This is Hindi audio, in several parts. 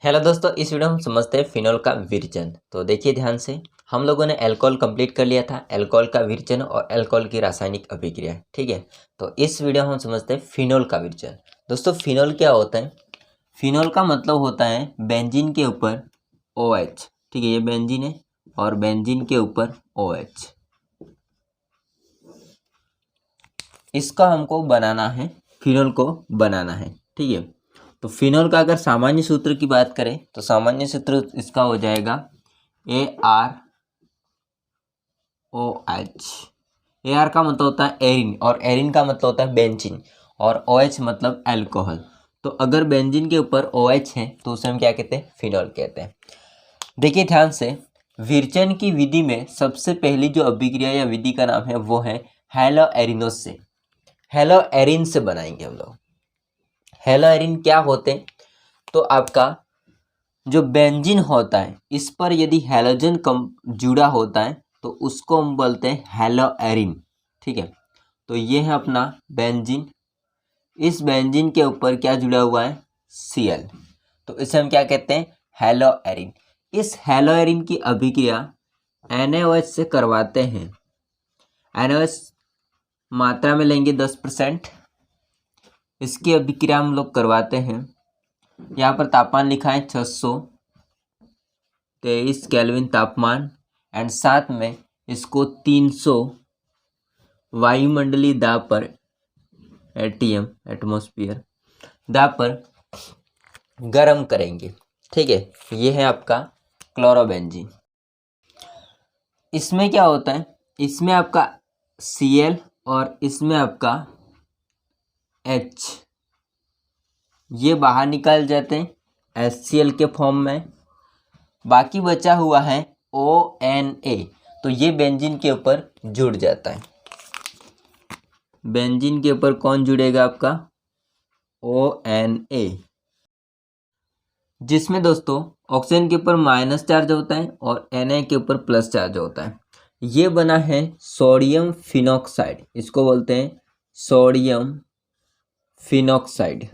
हेलो दोस्तों, इस वीडियो में हम समझते हैं फिनोल का विरजन। तो देखिए ध्यान से, हम लोगों ने अल्कोहल कंप्लीट कर लिया था, अल्कोहल का विरजन और अल्कोहल की रासायनिक अभिक्रिया। ठीक है, तो इस वीडियो में हम समझते हैं फिनोल का विरजन। दोस्तों फिनोल क्या होता है? फिनोल का मतलब होता है बेंजीन के ऊपर OH। ठीक है, ये बेंजीन है और बेंजीन के ऊपर OH, इसका हमको बनाना है, फिनोल को बनाना है। ठीक है, तो फिनोल का अगर सामान्य सूत्र की बात करें तो सामान्य सूत्र इसका हो जाएगा ArOH। AR का मतलब होता है एरिन और एरिन का मतलब होता है बेंजीन और OH मतलब अल्कोहल। तो अगर बेंजीन के ऊपर OH है तो उसे हम क्या कहते हैं? फिनोल कहते हैं। देखिए ध्यान से, विरचन की विधि में सबसे पहली जो अभिक्रिया या विधि का नाम है वो है हैलोएरिनोस से। हैलोएरिन से बनाएंगे हम लोग। हैलोएरिन क्या होते हैं? तो आपका जो बेंजीन होता है इस पर यदि हैलोजन कम जुड़ा होता है तो उसको हम बोलते हैं हैलोएरिन। ठीक है, तो ये है अपना बेंजीन। इस बेंजीन के ऊपर क्या जुड़ा हुआ है? Cl। तो इसे हम क्या कहते हैं? हैलोएरिन। इस हैलोएरिन की अभिक्रिया NaOH से करवाते हैं। NaOH मात्रा में लेंगे 10%। इसकी अभिक्रिया हम लोग करवाते हैं। यहाँ पर तापमान लिखा है 623 केल्विन तापमान एंड साथ में इसको 300 वायुमंडलीय दाब पर ATM एटमॉस्फेयर दाब पर गर्म करेंगे। ठीक है, ये है आपका क्लोरोबेंजीन। इसमें क्या होता है? इसमें आपका Cl और इसमें आपका H, ये बाहर निकाल जाते हैं HCl के फॉर्म में। बाकी बचा हुआ है ONA, तो ये बेंजीन के ऊपर जुड़ जाता है। बेंजीन के ऊपर कौन जुड़ेगा? आपका ONA, जिसमें दोस्तों ऑक्सीजन के ऊपर माइनस चार्ज होता है और Na के ऊपर प्लस चार्ज होता है। ये बना है सोडियम फिनॉक्साइड, इसको बोलते हैं सोडियम फिनॉक्साइड।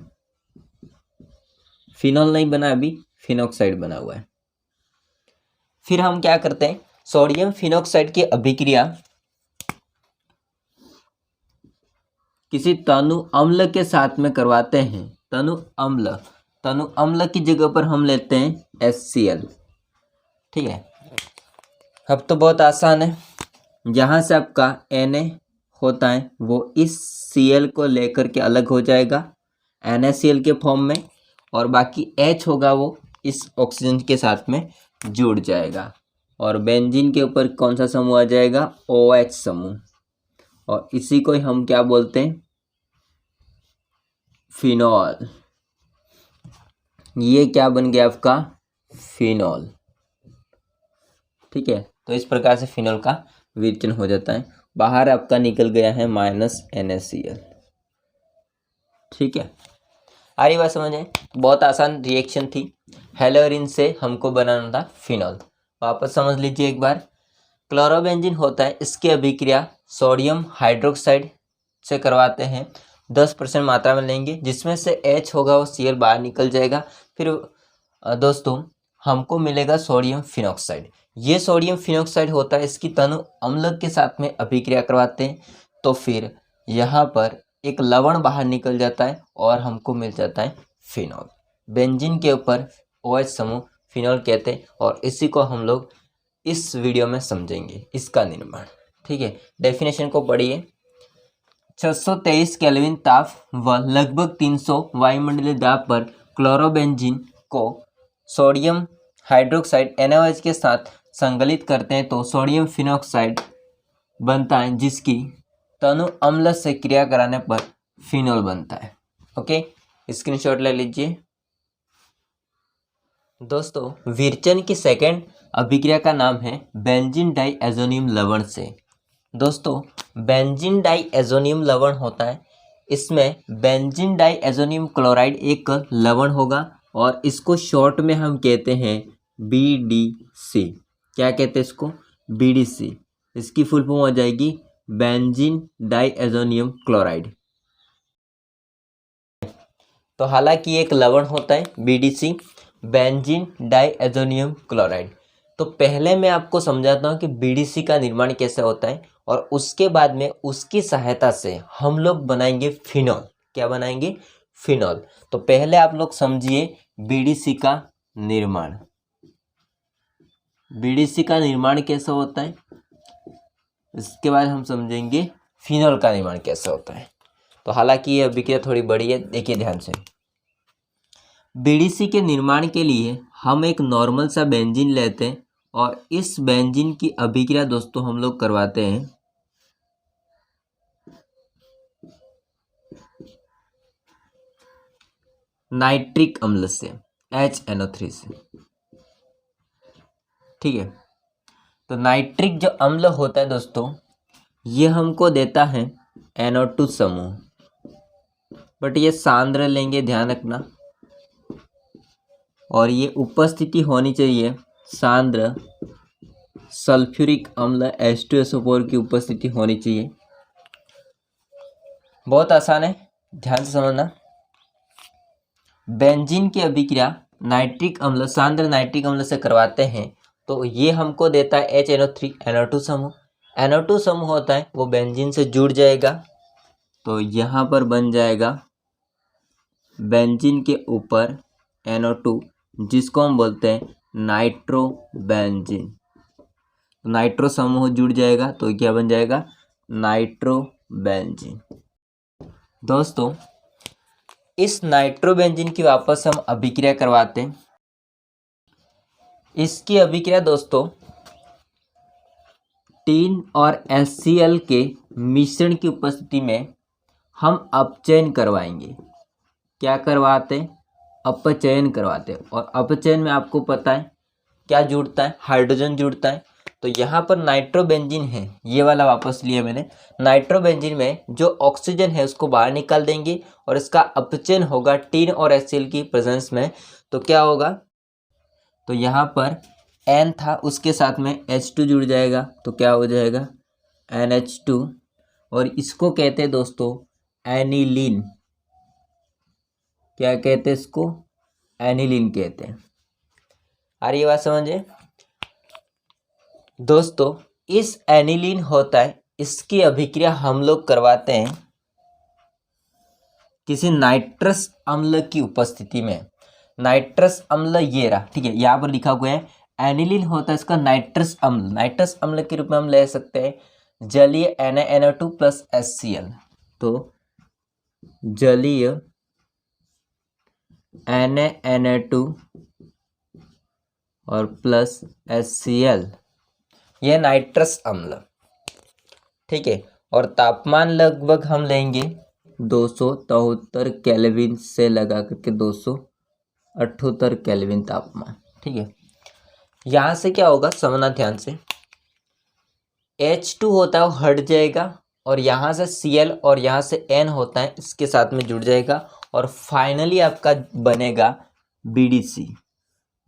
फिनॉल नहीं बना, अभी फिनॉक्साइड बना हुआ है। फिर हम क्या करते हैं? सोडियम फिनॉक्साइड की अभिक्रिया किसी तनु अम्ल के साथ में करवाते हैं। तनु अम्ल की जगह पर हम लेते हैं HCl। ठीक है, अब तो बहुत आसान है। यहाँ से आपका Na होता है वो इस Cl को लेकर के अलग हो जाएगा NaCl के फॉर्म में, और बाकी H होगा वो इस ऑक्सीजन के साथ में जुड़ जाएगा और बेंजीन के ऊपर कौन सा समूह आ जाएगा? OH समूह, और इसी को हम क्या बोलते हैं? फिनॉल। ये क्या बन गया आपका? फिनॉल। ठीक है, तो इस प्रकार से फिनॉल का विरचन हो जाता है। बाहर आपका निकल गया है -NaCl। ठीक है, आ रही बात समझ में? बहुत आसान रिएक्शन थी। हैलोएरिन से हमको बनाना था फिनॉल। वापस समझ लीजिए एक बार। क्लोरोबेंजीन होता है, इसकी अभिक्रिया सोडियम हाइड्रोक्साइड से करवाते हैं। 10% मात्रा में लेंगे, जिसमें से H होगा वो Cl बाहर निकल जाएगा। फिर दोस्तों हमको मिलेगा सोडियम फिनॉक्साइड। ये सोडियम फिनॉक्साइड होता है, इसकी तनु अम्ल के साथ में अभिक्रिया करवाते हैं तो फिर यहाँ पर एक लवण बाहर निकल जाता है और हमको मिल जाता है फिनॉल। बेंजीन के ऊपर OH समूह फिनॉल कहते हैं और इसी को हम लोग इस वीडियो में समझेंगे, इसका निर्माण। ठीक है, डेफिनेशन को पढ़िए। 623 केल्विन ताप व लगभग 300 वायुमंडलीय दाब पर क्लोरोबेंजीन को सोडियम हाइड्रोक्साइड NaOH के साथ संकलित करते हैं तो सोडियम फिनॉक्साइड बनता है, जिसकी तनु अम्ल से क्रिया कराने पर फिनॉल बनता है। ओके, स्क्रीनशॉट ले लीजिए। दोस्तों विरचन की सेकेंड अभिक्रिया का नाम है बेंजीन डाइएज़ोनियम लवण से। दोस्तों बेंजीन डाइएज़ोनियम लवण होता है, इसमें बेंजीन डाइएज़ोनियम क्लोराइड एक लवण होगा और इसको शॉर्ट में हम कहते हैं BDC। क्या कहते हैं इसको? BDC। इसकी फुल फॉर्म हो जाएगी बेंजीन डाइएज़ोनियम क्लोराइड। तो हालांकि एक लवण होता है BDC, बेंजीन डाइएज़ोनियम क्लोराइड। तो पहले मैं आपको समझाता हूँ कि बीडीसी का निर्माण कैसे होता है और उसके बाद में उसकी सहायता से हम लोग बनाएंगे फिनॉल। क्या बनाएंगे? फिनॉल। तो पहले आप लोग समझिए बीडीसी का निर्माण। बीडीसी का निर्माण कैसे होता है, इसके बाद हम समझेंगे फिनॉल का निर्माण कैसे होता है। तो हालांकि ये अभिक्रिया थोड़ी बड़ी है, देखिए ध्यान से। बीडीसी के निर्माण के लिए हम एक नॉर्मल सा बेंजीन लेते हैं और इस बेंजीन की अभिक्रिया दोस्तों हम लोग करवाते हैं नाइट्रिक अम्ल से, HNO3 से। ठीक है, तो नाइट्रिक जो अम्ल होता है दोस्तों, ये हमको देता है NO2 समूह, बट ये सांद्र लेंगे, ध्यान रखना। और ये उपस्थिति होनी चाहिए सांद्र सल्फ्यूरिक अम्ल H2SO4 की उपस्थिति होनी चाहिए। बहुत आसान है, ध्यान से समझना। बेंजीन की अभिक्रिया नाइट्रिक अम्ल, सांद्र नाइट्रिक अम्ल से करवाते हैं तो ये हमको देता है HNO3 NO2 समूह। NO2 समूह होता है वो बेंजीन से जुड़ जाएगा, तो यहाँ पर बन जाएगा बेंजीन के ऊपर NO2, जिसको हम बोलते हैं नाइट्रो बेंजीन। नाइट्रो समूह जुड़ जाएगा तो क्या बन जाएगा? Nitro benzene. दोस्तों इस नाइट्रो बेंजीन की वापस हम अभिक्रिया करवाते हैं। इसकी अभिक्रिया दोस्तों टीन और HCl के मिश्रण की उपस्थिति में हम अपचयन करवाएंगे। क्या करवाते हैं? अपचयन करवाते हैं। और अपचयन में आपको पता है क्या जुड़ता है? हाइड्रोजन जुड़ता है। तो यहाँ पर नाइट्रोबेंजीन है, ये वाला वापस लिया मैंने। नाइट्रोबेंजीन में जो ऑक्सीजन है उसको बाहर निकाल देंगे और इसका अपचयन होगा टीन और HCl की प्रेजेंस में। तो क्या होगा? तो यहाँ पर N था, उसके साथ में H2 जुड़ जाएगा, तो क्या हो जाएगा? NH2। और इसको कहते हैं दोस्तों एनिलीन। क्या कहते हैं इसको? एनिलीन कहते हैं। आ रही है बात समझे दोस्तों? इस एनिलीन होता है, इसकी अभिक्रिया हम लोग करवाते हैं किसी नाइट्रस अम्ल की उपस्थिति में। नाइट्रस अम्ल ये रहा, ठीक है, यहाँ पर लिखा हुआ है एनिलीन होता है इसका नाइट्रस अम्ल। नाइट्रस अम्ल के रूप में हम ले सकते हैं जलीय NaNO2 प्लस HCl। तो जलीय NaNO2 और प्लस HCl, यह नाइट्रस अम्ल। ठीक है, और तापमान लगभग हम लेंगे 273 केल्विन से लगा करके 278 केल्विन तापमान। ठीक है, यहाँ से क्या होगा समझना ध्यान से। H2 होता है वो हट जाएगा और यहाँ से Cl और यहाँ से N होता है इसके साथ में जुड़ जाएगा और फाइनली आपका बनेगा BDC।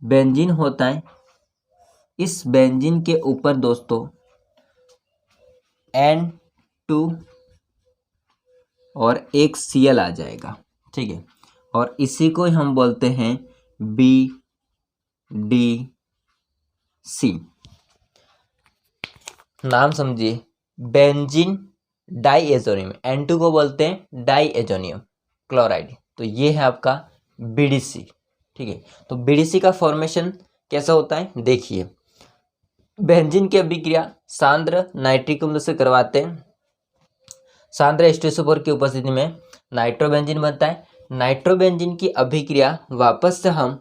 बेंजीन होता है, इस बेंजीन के ऊपर दोस्तों N2 और एक Cl आ जाएगा। ठीक है, और इसी को हम बोलते हैं BDC। नाम समझिए, बेंजीन डाइएज़ोनियम, N2 को बोलते हैं डाइएज़ोनियम क्लोराइड। तो ये है आपका BDC। ठीक है, तो BDC का फॉर्मेशन कैसा होता है देखिए। बेंजीन की अभिक्रिया सांद्र नाइट्रिक अम्ल से करवाते हैं। सांद्र H2SO4 की उपस्थिति में नाइट्रोबेंजीन बनता है। नाइट्रोबेंजीन की अभिक्रिया वापस से हम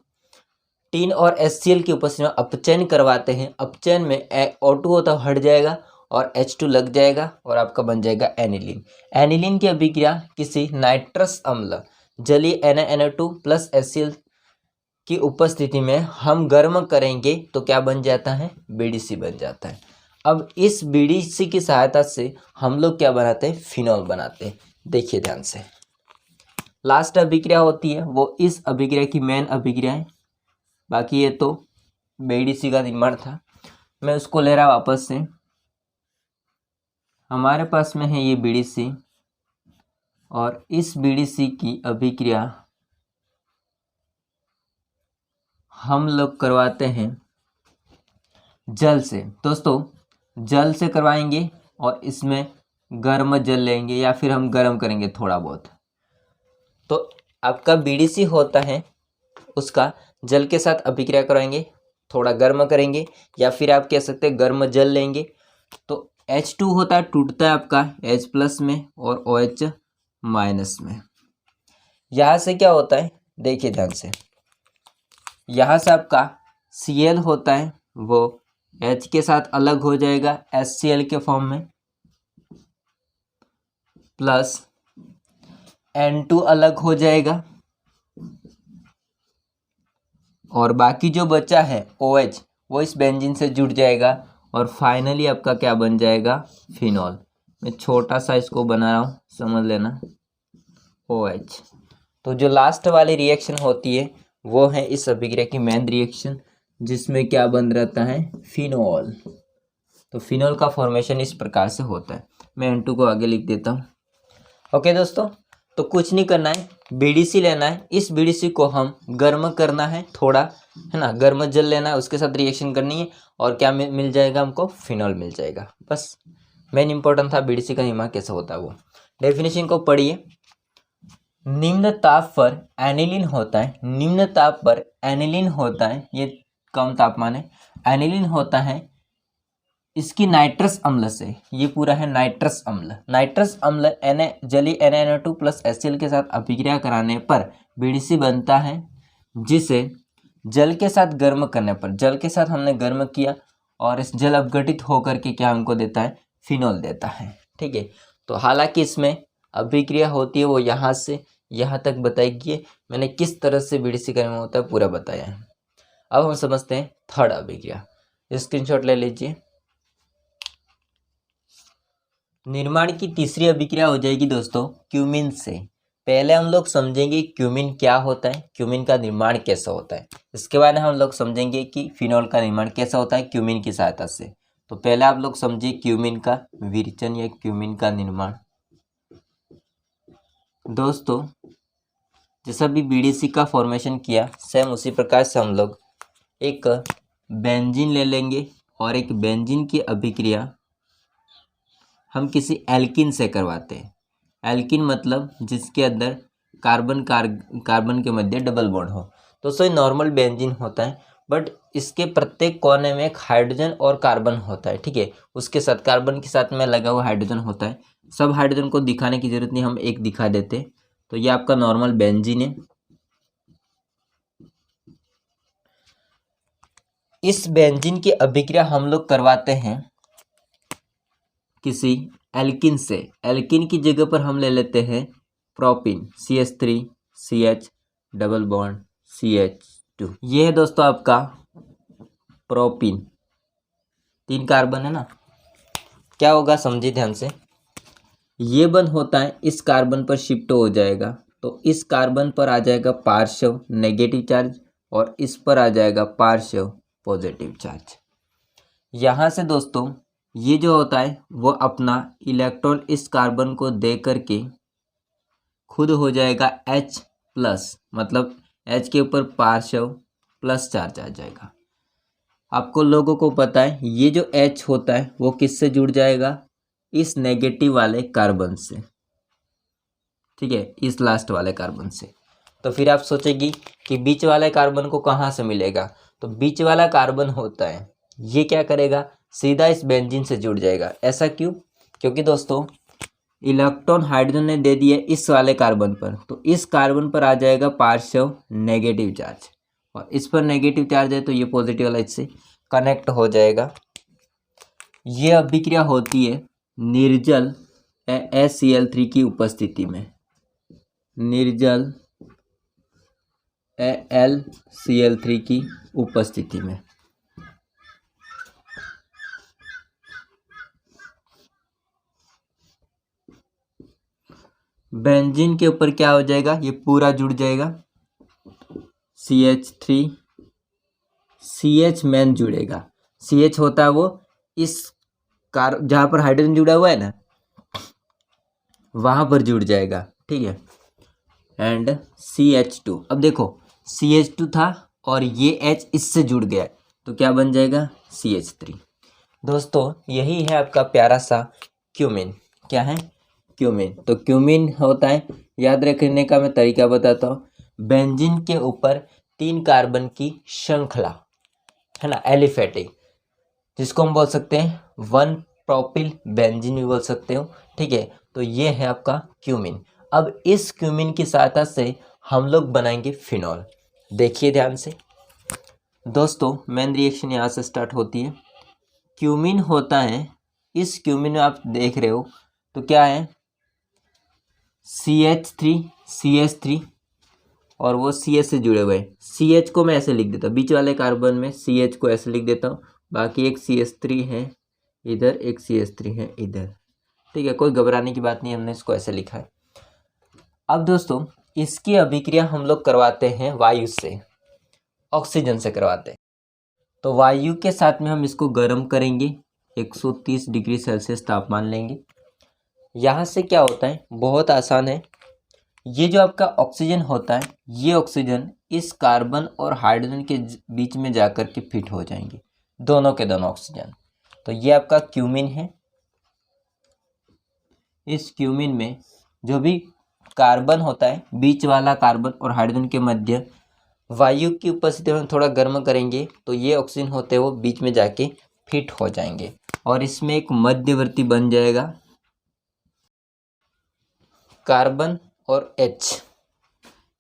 टीन और HCl की उपस्थिति में अपचयन करवाते हैं। अपचयन में O2 होता है हट जाएगा और H2 लग जाएगा और आपका बन जाएगा एनिलीन। एनिलीन की अभिक्रिया किसी नाइट्रस अम्ल जलीय NaNO2 प्लस HCl की उपस्थिति में हम गर्म करेंगे तो क्या बन जाता है? BDC बन जाता है। अब इस BDC की सहायता से हम लोग क्या बनाते हैं? फिनॉल बनाते हैं। देखिए ध्यान से, लास्ट अभिक्रिया होती है वो इस अभिक्रिया की मेन अभिक्रिया है। बाकी ये तो BDC का निर्माण था, मैं उसको ले रहा वापस से। हमारे पास में है ये BDC और इस BDC की अभिक्रिया हम लोग करवाते हैं जल से। दोस्तों जल से करवाएंगे और इसमें गर्म जल लेंगे या फिर हम गर्म करेंगे थोड़ा बहुत। तो आपका बीडीसी होता है, उसका जल के साथ अभिक्रिया कराएंगे, थोड़ा गर्म करेंगे, या फिर आप कह सकते हैं गर्म जल लेंगे। तो H2 होता है, टूटता है आपका H+ में और OH- में। यहाँ से क्या होता है देखिए ध्यान से, यहाँ से आपका Cl होता है वो H के साथ अलग हो जाएगा HCl के फॉर्म में, प्लस N2 अलग हो जाएगा, और बाकी जो बचा है OH वो इस बेंजीन से जुड़ जाएगा, और फाइनली आपका क्या बन जाएगा, फिनॉल। मैं छोटा सा इसको बना रहा हूँ, समझ लेना, OH। तो जो लास्ट वाली रिएक्शन होती है वो है इस अभिक्रिया की मेन रिएक्शन, जिसमें क्या बन रहता है, फिनॉल। तो फिनॉल का फॉर्मेशन इस प्रकार से होता है। मैं N2 को आगे लिख देता हूँ। ओके दोस्तों, तो कुछ नहीं करना है, बीडीसी लेना है, इस बीडीसी को हम गर्म करना है थोड़ा, है ना, गर्म जल लेना है, उसके साथ रिएक्शन करनी है, और क्या मिल जाएगा हमको, फिनॉल मिल जाएगा। बस मेन इंपॉर्टेंट था बीडीसी का निर्माण कैसे होता है वो। डेफिनेशन को पढ़िए। निम्न ताप पर एनिलीन होता है, निम्न ताप पर एनिलीन होता है, ये कम तापमान है, एनिलीन होता है इसकी नाइट्रस अम्ल से, ये पूरा है नाइट्रस अम्ल। नाइट्रस अम्ल जलीय NaNO2 प्लस HCl के साथ अभिक्रिया कराने पर बीडीसी बनता है, जिसे जल के साथ गर्म करने पर, जल के साथ हमने गर्म किया और इस जल अपघटित होकर के क्या हमको देता है, फिनॉल देता है। ठीक है, तो हालांकि इसमें अभिक्रिया होती है वो यहाँ से यहाँ तक बताई गई है, मैंने किस तरह से बीडीसी करने में होता है पूरा बताया है। अब हम समझते हैं थर्ड अभिक्रिया, स्क्रीनशॉट ले लीजिए। निर्माण की तीसरी अभिक्रिया हो जाएगी दोस्तों क्यूमीन से। पहले हम लोग समझेंगे क्यूमीन क्या होता है, क्यूमीन का निर्माण कैसा होता है, इसके बाद हम लोग समझेंगे कि फिनॉल का निर्माण कैसा होता है क्यूमीन की सहायता से। तो पहले आप लोग समझिए क्यूमीन का विरेचन या क्यूमीन का निर्माण। दोस्तों जैसा भी बीडीसी का फॉर्मेशन किया, सेम उसी प्रकार से हम लोग एक बेंजीन ले लेंगे, और एक बेंजीन की अभिक्रिया हम एल्किन एल्कीन से करवाते हैं। एल्कीन मतलब जिसके अंदर कार्बन के मध्य डबल बॉन्ड हो। तो सही नॉर्मल बेंजीन होता है, बट इसके प्रत्येक कोने में एक हाइड्रोजन और कार्बन होता है। ठीक है, उसके साथ कार्बन के साथ में लगा हुआ हाइड्रोजन होता है। सब हाइड्रोजन को दिखाने की जरूरत नहीं, हम एक दिखा देते। तो ये आपका नॉर्मल बेंजीन है। इस बेंजीन की अभिक्रिया हम लोग करवाते हैं किसी एल्किन से। एल्किन की जगह पर हम ले लेते हैं propyne, CH3 CH double bond CH2। ये है दोस्तों आपका प्रोपिन, 3 कार्बन है ना। क्या होगा समझिए ध्यान से, ये बंद होता है, इस कार्बन पर शिफ्ट हो जाएगा, तो इस कार्बन पर आ जाएगा पार्श्व नेगेटिव चार्ज, और इस पर आ जाएगा पार्श्व पॉजिटिव चार्ज। यहाँ से दोस्तों ये जो होता है वो अपना इलेक्ट्रॉन इस कार्बन को दे करके खुद हो जाएगा H+, मतलब H के ऊपर पार्श्व प्लस चार्ज आ जाएगा। आपको लोगों को पता है ये जो H होता है वो किससे जुड़ जाएगा, इस नेगेटिव वाले कार्बन से। ठीक है, इस लास्ट वाले कार्बन से। तो फिर आप सोचेगी कि बीच वाले कार्बन को कहाँ से मिलेगा, तो बीच वाला कार्बन होता है ये क्या करेगा, सीधा इस बेंजीन से जुड़ जाएगा। ऐसा क्यों, क्योंकि दोस्तों इलेक्ट्रॉन हाइड्रोजन ने दे दिए इस वाले कार्बन पर, तो इस कार्बन पर आ जाएगा पार्श्व नेगेटिव चार्ज, और इस पर नेगेटिव चार्ज है तो ये पॉजिटिव वाला इससे कनेक्ट हो जाएगा। ये अभिक्रिया होती है निर्जल HCl3 की उपस्थिति में, निर्जल HCl3 की उपस्थिति में। बेंजीन के ऊपर क्या हो जाएगा, ये पूरा जुड़ जाएगा, CH3 CH मेन जुड़ेगा। CH होता है वो इस जहाँ पर हाइड्रोजन जुड़ा हुआ है ना वहाँ पर जुड़ जाएगा। ठीक है, एंड CH2। अब देखो CH2 था और ये H इससे जुड़ गया तो क्या बन जाएगा CH3। दोस्तों यही है आपका प्यारा सा क्यूमिन। क्या है क्यूमिन। तो क्यूमिन होता है, याद रखने का मैं तरीका बताता हूँ, बेंजीन के ऊपर 3 कार्बन की श्रृंखला है ना, एलिफेटिक, जिसको हम बोल सकते हैं 1 प्रोपिल बेंजीन भी बोल सकते हो। ठीक है, तो ये है आपका क्यूमिन। अब इस क्यूमिन की सहायता से हम लोग बनाएंगे फिनॉल। देखिए ध्यान से दोस्तों, मेन रिएक्शन यहाँ से स्टार्ट होती है। क्यूमिन होता है, इस क्यूमिन में आप देख रहे हो तो क्या है CH3 और वो CH से जुड़े हुए हैं। CH को मैं ऐसे लिख देता हूँ, बीच वाले कार्बन में CH को ऐसे लिख देता हूँ, बाकी एक CH3 है इधर, एक CH3 है इधर। ठीक है, कोई घबराने की बात नहीं, हमने इसको ऐसे लिखा है। अब दोस्तों इसकी अभिक्रिया हम लोग करवाते हैं वायु से, ऑक्सीजन से करवाते हैं। तो वायु के साथ में हम इसको गर्म करेंगे, 130 डिग्री सेल्सियस तापमान लेंगे। यहाँ से क्या होता है, बहुत आसान है, ये जो आपका ऑक्सीजन होता है, ये ऑक्सीजन इस कार्बन और हाइड्रोजन के बीच में जाकर के फिट हो जाएंगे, दोनों के दोनों ऑक्सीजन। तो ये आपका क्यूमिन है। इस क्यूमिन में जो भी कार्बन होता है, बीच वाला कार्बन और हाइड्रोजन के मध्य वायु की उपस्थिति में थोड़ा गर्म करेंगे तो ये ऑक्सीजन होते हैं वो बीच में जाके फिट हो जाएंगे और इसमें एक मध्यवर्ती बन जाएगा कार्बन और H।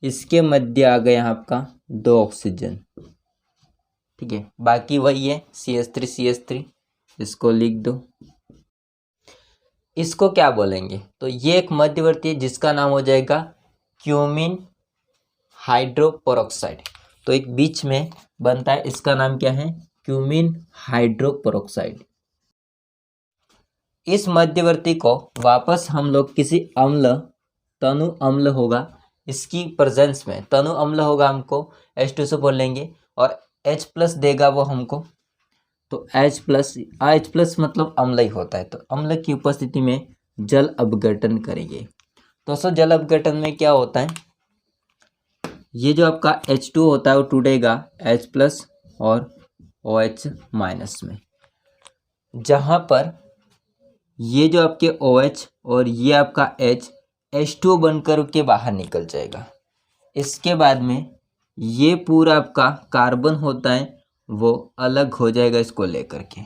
इसके मध्य आ गया आपका 2 ऑक्सीजन। ठीक है, बाकी वही है CH3, इसको लिख दो। इसको क्या बोलेंगे, तो ये एक मध्यवर्ती है जिसका नाम हो जाएगा क्यूमिन हाइड्रोपेरोक्साइड। तो एक बीच में बनता है, इसका नाम क्या है, क्यूमिन हाइड्रोपेरोक्साइड। इस मध्यवर्ती को वापस हम लोग किसी अम्ल, तनु अम्ल होगा इसकी प्रेजेंस में, तनु अम्ल होगा हमको H2 से बोल लेंगे और H+ देगा वो हमको, तो H+ मतलब अम्ल ही होता है। तो अम्ल की उपस्थिति में जल अपघटन करेंगे। दोस्तों जल अपघटन में क्या होता है, ये जो आपका H2 होता है वो टूटेगा H+ और OH- में, जहाँ पर ये जो आपके OH और ये आपका H H2O बनकर के बाहर निकल जाएगा। इसके बाद में ये पूरा आपका कार्बन होता है वो अलग हो जाएगा इसको लेकर के।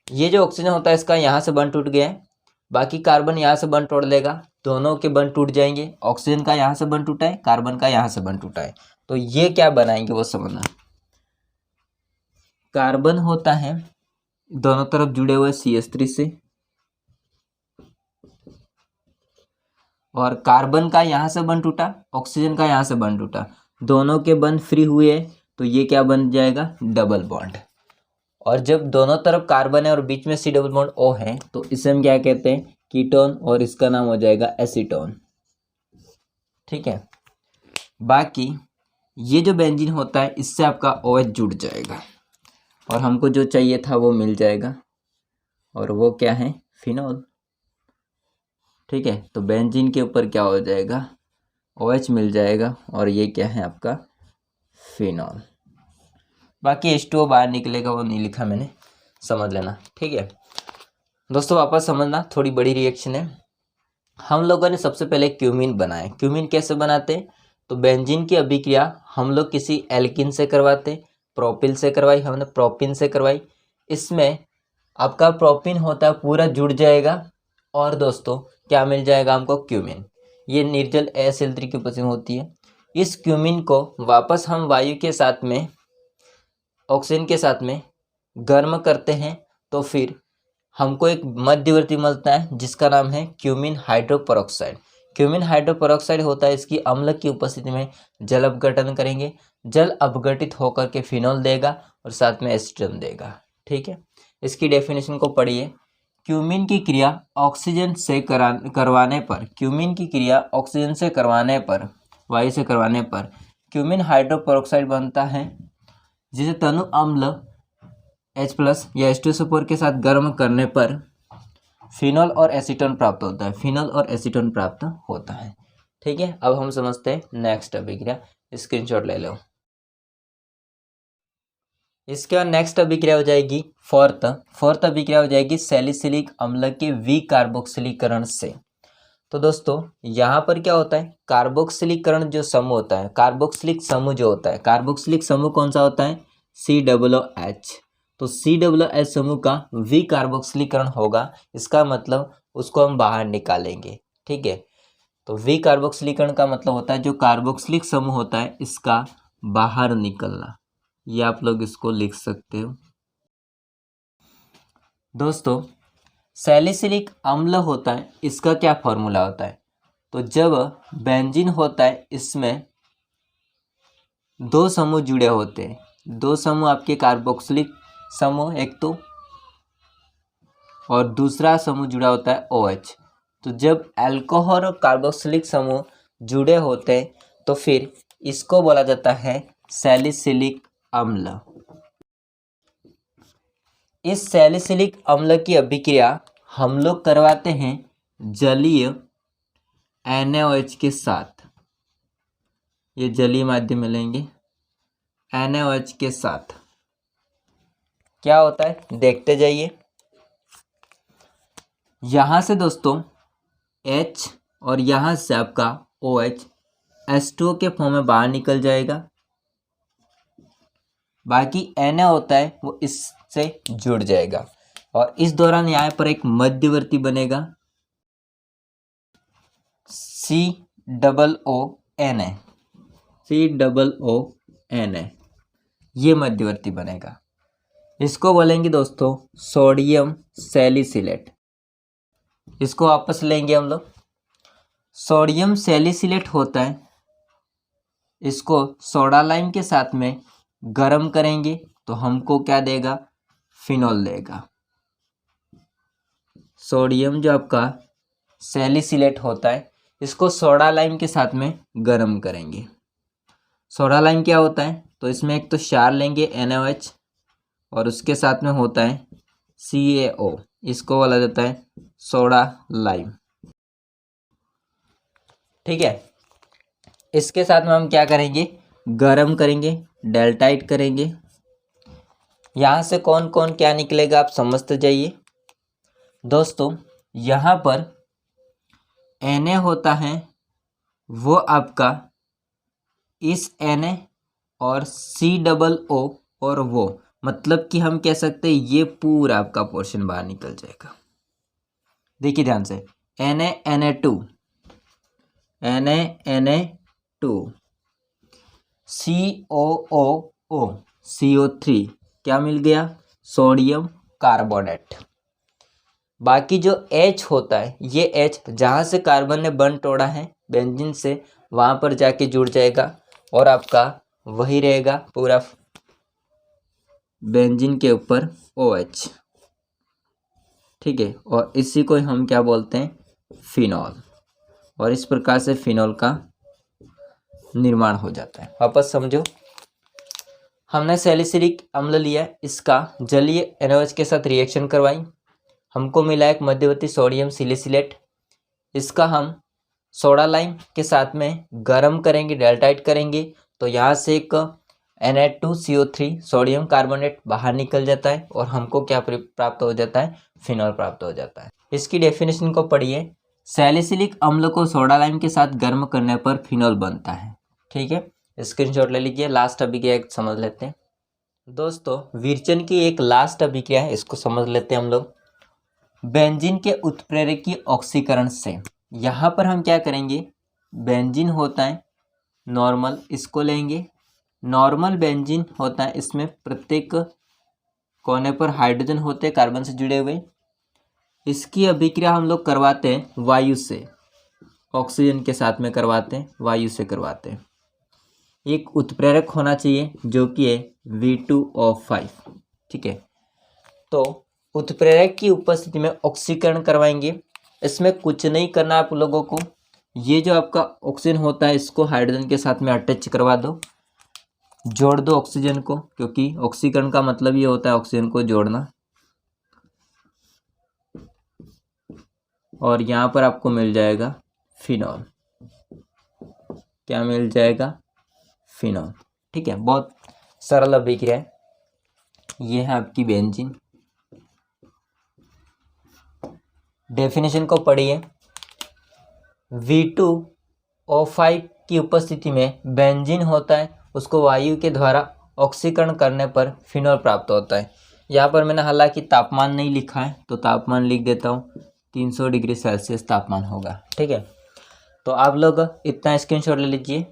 ये जो ऑक्सीजन होता है इसका यहाँ से बंध टूट गया है, बाकी कार्बन यहाँ से बंध तोड़ लेगा, दोनों के बंध टूट जाएंगे। ऑक्सीजन का यहाँ से बंध टूटा है, कार्बन का यहाँ से बंध टूटा है, तो ये क्या बनाएंगे वो समझना। कार्बन होता है दोनों तरफ जुड़े हुए CH3 से, और कार्बन का यहाँ से बंध टूटा, ऑक्सीजन का यहाँ से बंध टूटा, दोनों के बंध फ्री हुए तो ये क्या बन जाएगा, डबल बॉन्ड। और जब दोनों तरफ कार्बन है और बीच में C डबल बॉन्ड O है तो इसे हम क्या कहते हैं, कीटोन, और इसका नाम हो जाएगा एसीटोन। ठीक है, बाकी ये जो बेंजीन होता है इससे आपका OH जुड़ जाएगा और हमको जो चाहिए था वो मिल जाएगा, और वो क्या है, फिनॉल। ठीक है, तो बेंजीन के ऊपर क्या हो जाएगा, OH मिल जाएगा और ये क्या है आपका फिनॉल। बाकी H2O बाहर निकलेगा वो नहीं लिखा मैंने, समझ लेना। ठीक है दोस्तों, वापस समझना, थोड़ी बड़ी रिएक्शन है। हम लोगों ने सबसे पहले क्यूमिन बनाया। क्यूमिन कैसे बनाते हैं, तो बेंजीन की अभिक्रिया हम लोग किसी एल्किन से करवाते, प्रोपिल से करवाई हमने, प्रोपिन से करवाई। इसमें आपका प्रोपिन होता है पूरा जुड़ जाएगा और दोस्तों क्या मिल जाएगा हमको, क्यूमिन। ये निर्जल Al3 की उपस्थिति होती है। इस क्यूमिन को वापस हम वायु के साथ में, ऑक्सीजन के साथ में गर्म करते हैं तो फिर हमको एक मध्यवर्ती मिलता है जिसका नाम है क्यूमिन हाइड्रोपेरोक्साइड। क्यूमिन हाइड्रोपेरोक्साइड होता है, इसकी अम्ल की उपस्थिति में जल अपघटन करेंगे, जल अपघटित होकर के फिनॉल देगा और साथ में एसीटोन देगा। ठीक है, इसकी डेफिनेशन को पढ़िए। क्यूमिन की क्रिया ऑक्सीजन से करवाने पर, क्यूमिन की क्रिया ऑक्सीजन से करवाने पर, वायु से करवाने पर क्यूमिन हाइड्रोपेरोक्साइड बनता है, जिसे तनु अम्ल H+ या H2SO4 के साथ गर्म करने पर फिनॉल और एसीटोन प्राप्त होता है, फिनॉल और एसीटोन प्राप्त होता है। ठीक है, अब हम समझते हैं नेक्स्ट अभिक्रिया, स्क्रीनशॉट ले लो। इसके बाद नेक्स्ट अभिक्रिया हो जाएगी फोर्थ अभिक्रिया हो जाएगी सैलिसिलिक अम्ल के विकार्बोक्सिलीकरण से। तो दोस्तों यहाँ पर क्या होता है, कार्बोक्सिलीकरण जो समूह होता है, कार्बोक्सिलिक समूह जो होता है, कार्बोक्सिलिक समूह कौन सा होता है, COOH। तो COOH समूह का विकार्बोक्सिलीकरण होगा, इसका मतलब उसको हम बाहर निकालेंगे। ठीक है, तो विकार्बोक्सिलीकरण का मतलब होता है जो कार्बोक्सिलिक समूह होता है इसका बाहर निकलना। ये आप लोग इसको लिख सकते हो। दोस्तों सैलिसिलिक अम्ल होता है, इसका क्या फॉर्मूला होता है, तो जब बेंजीन होता है इसमें दो समूह जुड़े होते हैं, दो समूह आपके कार्बोक्सिलिक समूह एक तो, और दूसरा समूह जुड़ा होता है OH। तो जब अल्कोहल और कार्बोक्सिलिक समूह जुड़े होते हैं तो फिर इसको बोला जाता है सैलिसिलिक अम्ल। इस सैलिसिलिक अम्ल की अभिक्रिया हम लोग करवाते हैं जलीय NaOH के साथ। ये जलीय माध्यम में लेंगे NaOH के साथ। क्या होता है देखते जाइए। यहाँ से दोस्तों H और यहाँ से आपका OH H2O के फॉर्म में बाहर निकल जाएगा, बाकी Na होता है वो इससे जुड़ जाएगा, और इस दौरान यहाँ पर एक मध्यवर्ती बनेगा COONA, ये मध्यवर्ती बनेगा। इसको बोलेंगे दोस्तों सोडियम सैलिसिलेट। इसको वापस लेंगे हम लोग। सोडियम सैलिसिलेट होता है, इसको सोडा लाइम के साथ में गर्म करेंगे तो हमको क्या देगा, फिनॉल देगा। सोडियम जो आपका सैलिसिलेट होता है इसको सोडा लाइम के साथ में गर्म करेंगे। सोडा लाइम क्या होता है, तो इसमें एक तो क्षार लेंगे NaOH और उसके साथ में होता है CaO, इसको बोला जाता है सोडा लाइम। ठीक है, इसके साथ में हम क्या करेंगे, गरम करेंगे, डेल्टाइट करेंगे। यहाँ से कौन कौन क्या निकलेगा आप समझते जाइए। दोस्तों यहाँ पर Na होता है वो आपका इस Na और COO और वो, मतलब कि हम कह सकते हैं ये पूरा आपका पोर्शन बाहर निकल जाएगा। देखिए ध्यान से Na COOO CO3 क्या मिल गया, सोडियम कार्बोनेट। बाकी जो H होता है ये H जहाँ से कार्बन ने बंध तोड़ा है बेंजीन से वहाँ पर जाके जुड़ जाएगा और आपका वही रहेगा पूरा बेंजीन के ऊपर OH। ठीक है, और इसी को हम क्या बोलते हैं, फिनॉल। और इस प्रकार से फिनॉल का निर्माण हो जाता है। वापस समझो, हमने सैलिसिलिक अम्ल लिया, इसका जलीय NaOH के साथ रिएक्शन करवाई, हमको मिला एक मध्यवर्ती सोडियम सैलिसिलेट। इसका हम सोडा लाइम के साथ में गर्म करेंगे, डेल्टाइट करेंगे, तो यहाँ से एक Na2CO3 सोडियम कार्बोनेट बाहर निकल जाता है और हमको क्या प्राप्त हो जाता है, फिनॉल प्राप्त हो जाता है। इसकी डेफिनेशन को पढ़िए, सैलिसिलिक अम्ल को सोडा लाइम के साथ गर्म करने पर फिनॉल बनता है। ठीक है, स्क्रीनशॉट ले लीजिए। लास्ट अभिक्रिया समझ लेते हैं। दोस्तों विरचन की एक लास्ट अभिक्रिया है, इसको समझ लेते हैं हम लोग। बेंजीन के उत्प्रेरकीय ऑक्सीकरण से, यहाँ पर हम क्या करेंगे, बेंजीन होता है नॉर्मल, इसको लेंगे। नॉर्मल बेंजीन होता है, इसमें प्रत्येक कोने पर हाइड्रोजन होते हैं कार्बन से जुड़े हुए। इसकी अभिक्रिया हम लोग करवाते हैं वायु से, ऑक्सीजन के साथ में करवाते हैं, वायु से करवाते हैं। एक उत्प्रेरक होना चाहिए जो कि है V2O5। ठीक है, तो उत्प्रेरक की उपस्थिति में ऑक्सीकरण करवाएंगे। इसमें कुछ नहीं करना आप लोगों को, ये जो आपका ऑक्सीजन होता है इसको हाइड्रोजन के साथ में अटैच करवा दो, जोड़ दो ऑक्सीजन को, क्योंकि ऑक्सीकरण का मतलब ये होता है ऑक्सीजन को जोड़ना। और यहाँ पर आपको मिल जाएगा फिनॉल। क्या मिल जाएगा, फिनॉल। ठीक है, बहुत सरल अभिक्रिया है। ये है आपकी बेंजीन। डेफिनेशन को पढ़िए। V2O5 की उपस्थिति में बेंजीन होता है, उसको वायु के द्वारा ऑक्सीकरण करने पर फिनॉल प्राप्त होता है। यहाँ पर मैंने हालांकि तापमान नहीं लिखा है तो तापमान लिख देता हूँ, 300 डिग्री सेल्सियस तापमान होगा। ठीक है, तो आप लोग इतना स्क्रीनशॉट ले लीजिए।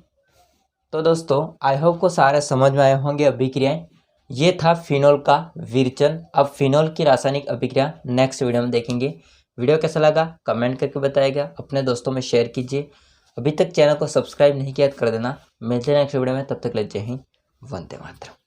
तो दोस्तों आई होप को सारे समझ में आए होंगे अभिक्रियाएं। ये था फिनॉल का विरचन। अब फिनॉल की रासायनिक अभिक्रिया नेक्स्ट वीडियो में देखेंगे। वीडियो कैसा लगा कमेंट करके बताइएगा, अपने दोस्तों में शेयर कीजिए। अभी तक चैनल को सब्सक्राइब नहीं किया तो कर देना। मिलते हैं नेक्स्ट वीडियो में, तब तक ले जय हिंद, वंदे मातरम।